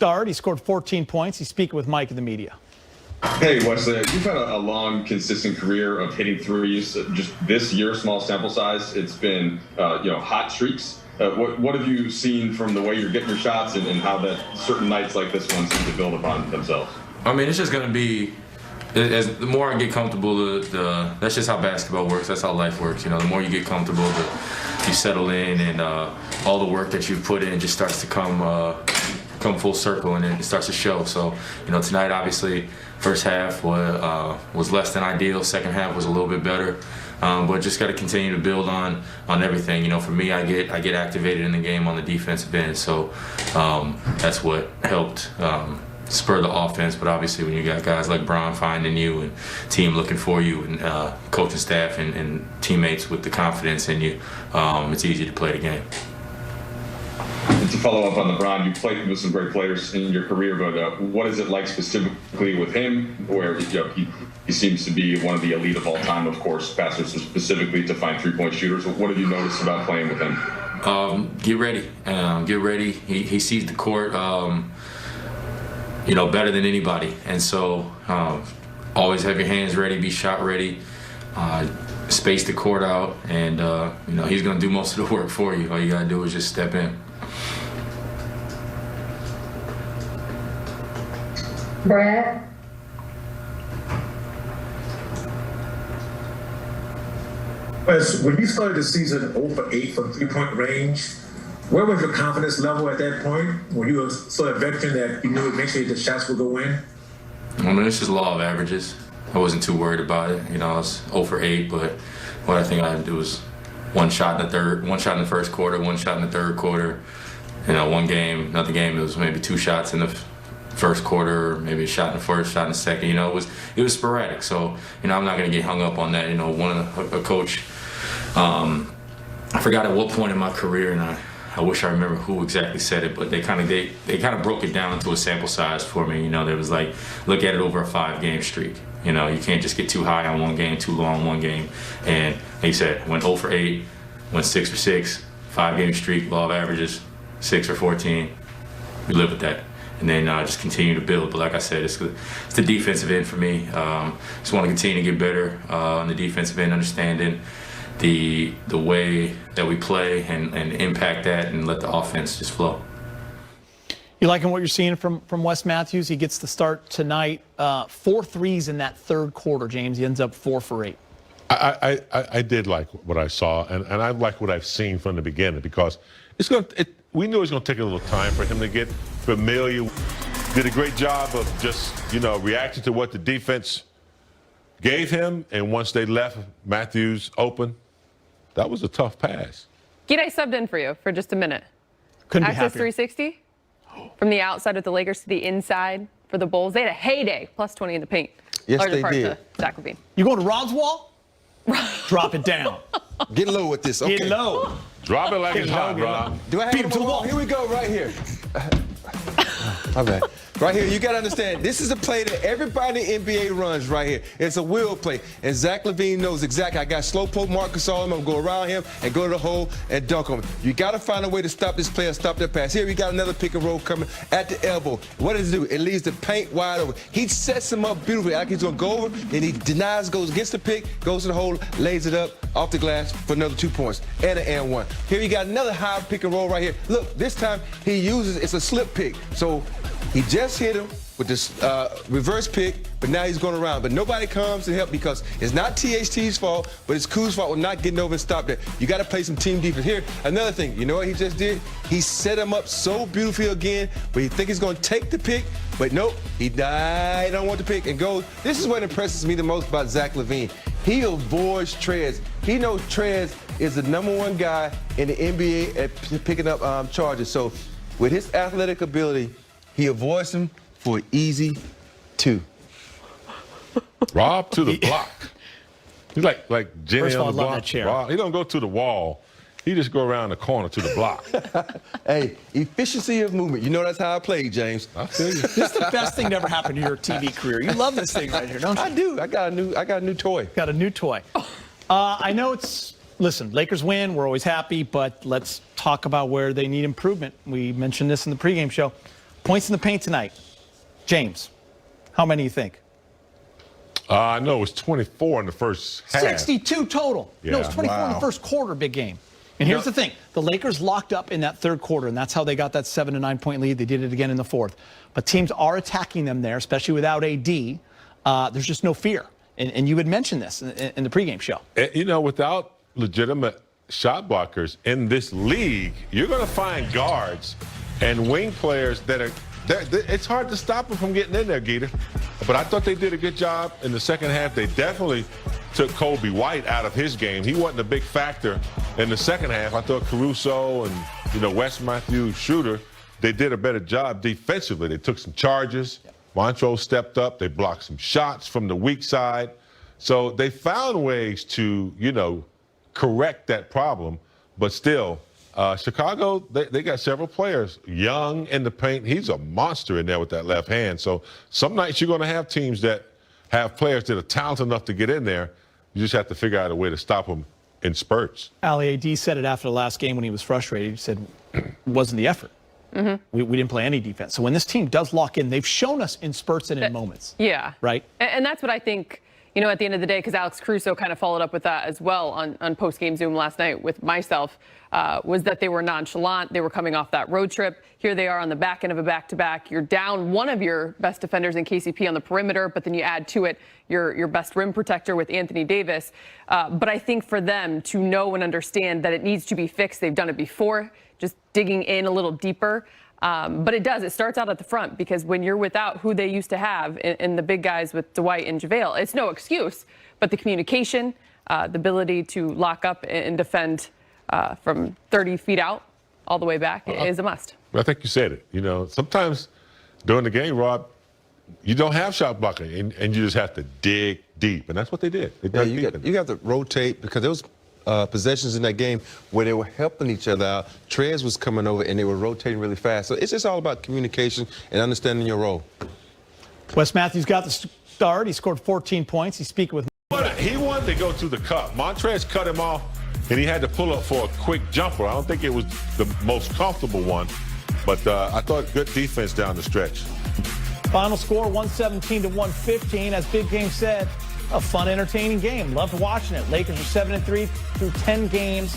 start. He scored 14 points. He's speaking with Mike in the media. Hey, Wesley, you've had a long, consistent career of hitting threes. Just this year, small sample size, it's been, hot streaks. What have you seen from the way you're getting your shots and how that certain nights like this one seem to build upon themselves? I mean, it's just going to be, the more I get comfortable, that's just how basketball works. That's how life works. You know, the more you get comfortable, you settle in, and all the work that you've put in just starts to come full circle, and it starts to show. So, tonight, obviously, first half was less than ideal. Second half was a little bit better. But just got to continue to build on everything. For me, I get activated in the game on the defensive end. So that's what helped spur the offense. But obviously, when you got guys like Bron finding you and team looking for you and coaching staff and teammates with the confidence in you, it's easy to play the game. And to follow up on LeBron, you played with some great players in your career, but what is it like specifically with him, where he seems to be one of the elite of all time, of course, passers specifically to find three-point shooters. What have you noticed about playing with him? Get ready. Get ready. He sees the court, better than anybody. And so always have your hands ready, be shot ready, space the court out, and, he's going to do most of the work for you. All you got to do is just step in. Brad? Wes, when you started the season 0 for 8 from three-point range, where was your confidence level at that point when you were sort of veteran that you knew eventually the shots would go in? I mean, it's just law of averages. I wasn't too worried about it. I was 0 for 8, but what I think I had to do was one shot in the first quarter, one shot in the third quarter. One game, another game, it was maybe 2 shots in the first quarter, maybe a shot in the first, shot in the second. It was sporadic. So, I'm not going to get hung up on that. A coach, I forgot at what point in my career, and I wish I remember who exactly said it, but they kind of broke it down to a sample size for me. There was like, look at it over a 5-game streak. You can't just get too high on one game, too low on one game. And like you said, went 0 for 8, went 6 for 6, 5-game streak, law of averages, 6 for 14. We live with that. And then just continue to build. But like I said, it's the defensive end for me. Just want to continue to get better on the defensive end, understanding the way that we play and impact that and let the offense just flow. You liking what you're seeing from Wes Matthews? He gets the start tonight. 4 threes in that third quarter, James. He ends up 4 for 8. I did like what I saw, and I like what I've seen from the beginning, because we knew it was going to take a little time for him to get familiar. Did a great job of just, reacting to what the defense gave him, and once they left Matthews open, that was a tough pass. Gide subbed in for you for just a minute. Couldn't Access be happier. 360 from the outside with the Lakers to the inside for the Bulls. They had a heyday, plus 20 in the paint. Yes, Larger they part did. To Zach LaVine. You going to Rob's wall? Drop it down. Get low with this. Okay. Get low. Drop it like it's hot, Rob. Do I have Beat him to the wall. Here we go, right here. My bad. Right here, you got to understand, this is a play that everybody in the NBA runs right here. It's a will play. And Zach LaVine knows exactly. I got slow poke Marcus on him. I'm going to go around him and go to the hole and dunk on him. You got to find a way to stop this player, stop that pass. Here we got another pick and roll coming at the elbow. What does it do? It leaves the paint wide open. He sets him up beautifully. Like he's going to go over, and he denies, goes against the pick, goes to the hole, lays it up off the glass for another 2 points. And an and one. Here you got another high pick and roll right here. Look, this time he uses, it's a slip pick. So he just hit him with this reverse pick, but now he's going around. But nobody comes to help, because it's not THT's fault, but it's Kuz's fault with not getting over and stop that. You got to play some team defense. Here, another thing. You know what he just did? He set him up so beautifully again, but you think he's going to take the pick, but nope. He don't want the pick and goes. This is what impresses me the most about Zach LaVine. He avoids Trez. He knows Trez is the #1 guy in the NBA at picking up charges. So with his athletic ability, he avoids him for an easy 2. Rob to the block. He's like Jenny First of all, on the I love block. that chair. Rob, he don't go to the wall. He just go around the corner to the block. Hey, efficiency of movement. You know that's how I play, James. I feel you. This is the best thing to ever happen to your TV career. You love this thing right here, don't you? I do. I got a new toy. Got a new toy. I know listen, Lakers win. We're always happy, but let's talk about where they need improvement. We mentioned this in the pregame show. Points in the paint tonight. James, how many do you think? I know it was 24 in the first half. 62 total. No, it's 24 in the first quarter, big game. And here's the thing. The Lakers locked up in that third quarter, and that's how they got that 7 to 9 point lead. They did it again in the fourth. But teams are attacking them there, especially without AD. There's just no fear. And you had mentioned this in the pregame show. You know, without legitimate shot blockers in this league, you're going to find guards and wing players that are it's hard to stop them from getting in there, Geeta. But I thought they did a good job in the second half. They definitely took Kobe White out of his game. He wasn't a big factor in the second half. I thought Caruso and, you know, Wesley Matthews, Shooter, they did a better job defensively. They took some charges. Montrose stepped up. They blocked some shots from the weak side. So they found ways to, you know, correct that problem. But still, Chicago, they got several players. Young in the paint. He's a monster in there with that left hand. So some nights you're going to have teams that have players that are talented enough to get in there. You just have to figure out a way to stop them in spurts. Ali, AD said it after the last game when he was frustrated. He said it wasn't the effort. We didn't play any defense. So when this team does lock in, they've shown us in spurts and in moments. Yeah. Right? And that's what I think, you know, at the end of the day, because Alex Caruso kind of followed up with that as well on post-game Zoom last night with myself, was that they were nonchalant. They were coming off that road trip. Here they are on the back end of a back-to-back. You're down one of your best defenders in KCP on the perimeter, but then you add to it your best rim protector with Anthony Davis. But I think for them to know and understand that it needs to be fixed, they've done it before, just digging in a little deeper. But it starts out at the front, because when you're without who they used to have in the big guys with Dwight and JaVale, it's no excuse. But the communication, the ability to lock up and defend from 30 feet out all the way back is a must. I think you said it. You know, sometimes during the game, Rob, you don't have shot blocking, and you just have to dig deep. And that's what they did. They dug deep. You have to rotate, because there was possessions in that game where they were helping each other out. Trez was coming over, and they were rotating really fast. So it's just all about communication and understanding your role. Wes Matthews got the start. He scored 14 points. He's speaking with. He wanted to go to the cup. Montrez cut him off, and he had to pull up for a quick jumper. I don't think it was the most comfortable one, but I thought good defense down the stretch. Final score 117 to 115. As Big Game said, a fun, entertaining game. Loved watching it. Lakers are 7-3 through 10 games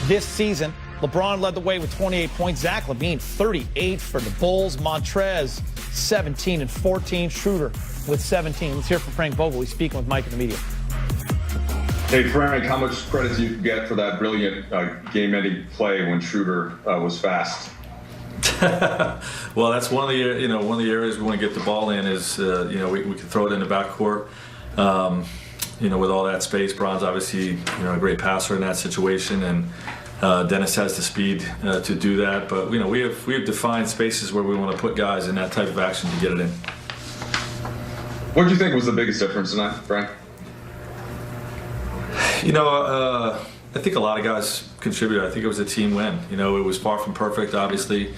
this season. LeBron led the way with 28 points. Zach LaVine, 38 for the Bulls. Montrez, 17 and 14. Schroeder with 17. Let's hear from Frank Vogel. He's speaking with Mike in the media. Hey, Frank, how much credit do you get for that brilliant game-ending play when Schroeder was fast? Well, that's one of the areas we want to get the ball in is we can throw it in the backcourt. With all that space, Bron's obviously a great passer in that situation, and Dennis has the speed to do that. But we have defined spaces where we want to put guys in that type of action to get it in. What do you think was the biggest difference tonight, Frank? I think a lot of guys contributed. I think it was a team win. It was far from perfect, obviously.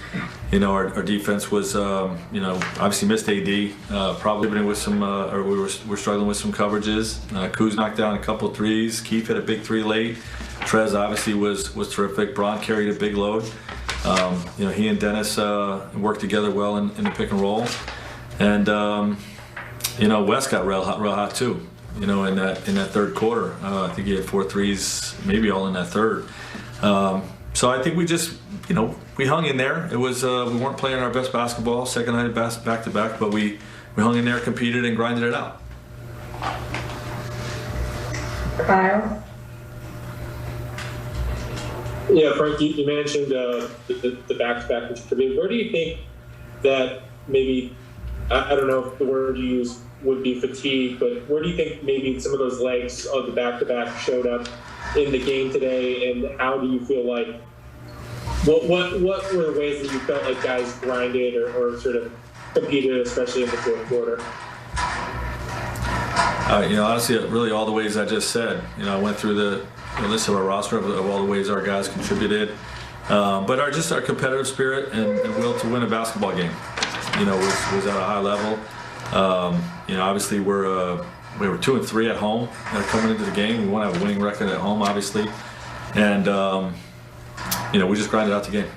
Our defense was, obviously missed AD. Probably with some, we're struggling with some coverages. Kuz knocked down a couple of threes. Keith hit a big three late. Trez obviously was terrific. Bron carried a big load. He and Dennis worked together well in the pick and roll. And, Wes got real hot too. In that third quarter. I think he had 4 threes, maybe all in that third. So I think we just, we hung in there. It was we weren't playing our best basketball, second night back to back, but we hung in there, competed, and grinded it out. Kyle? Yeah, Frank, you mentioned the back-to-back contributing. Where do you think that maybe, I don't know if the word you used would be fatigue, but where do you think maybe some of those legs of the back-to-back showed up in the game today, and how do you feel like, what were the ways that you felt like guys grinded or sort of competed, especially in the fourth quarter? Honestly, really all the ways I just said. I went through the list of our roster of all the ways our guys contributed, but our competitive spirit and will to win a basketball game, was at a high level. Obviously we were 2-3 at home coming into the game. We want to have a winning record at home, obviously, and we just grinded out the game.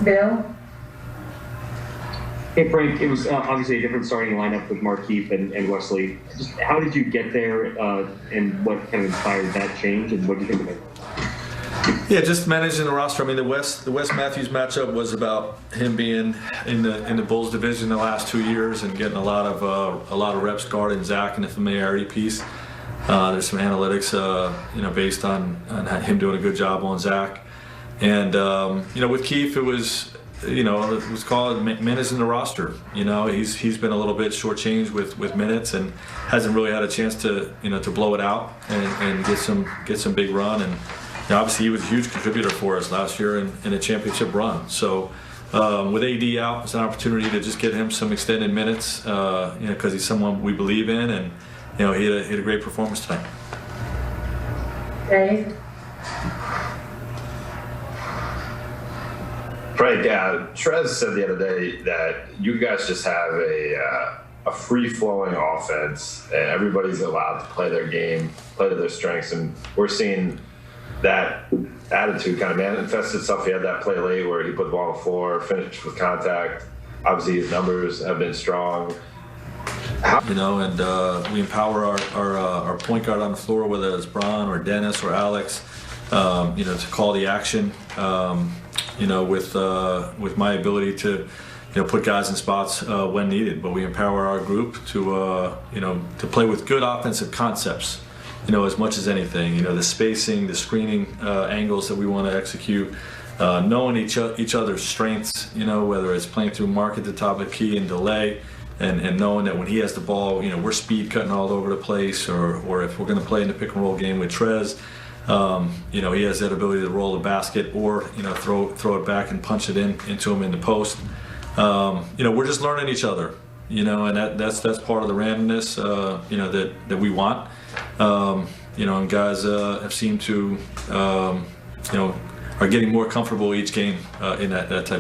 Bill? Hey Frank, it was obviously a different starting lineup with Markeith and Wesley. Just how did you get there, and what kind of inspired that change, and what do you think of it? Yeah, just managing the roster. I mean, the Wes Matthews matchup was about him being in the Bulls division the last 2 years and getting a lot of reps guarding Zach and the familiarity piece. There's some analytics, based on him doing a good job on Zach, and with Keith, it was called minutes in the roster. He's been a little bit shortchanged with minutes and hasn't really had a chance to blow it out and get some big run. And obviously he was a huge contributor for us last year in a championship run. So with AD out, it's an opportunity to just get him some extended minutes, because he's someone we believe in, and he had a great performance tonight. Dave? Frank, Trez said the other day that you guys just have a free-flowing offense, and everybody's allowed to play their game, play to their strengths, and we're seeing that attitude kind of manifest itself. He had that play late where he put the ball on the floor, finished with contact. Obviously, his numbers have been strong. We empower our point guard on the floor, whether it's Bron or Dennis or Alex, to call the action. With my ability to, put guys in spots when needed. But we empower our group to play with good offensive concepts, as much as anything. The spacing, the screening angles that we want to execute, knowing each other's strengths, whether it's playing through Mark at the top of the key and delay, and knowing that when he has the ball, we're speed cutting all over the place, or if we're going to play in the pick and roll game with Trez, he has that ability to roll the basket or throw it back and punch it into him in the post. We're just learning each other, and that's part of the randomness that we want. And guys have seemed to are getting more comfortable each game in that type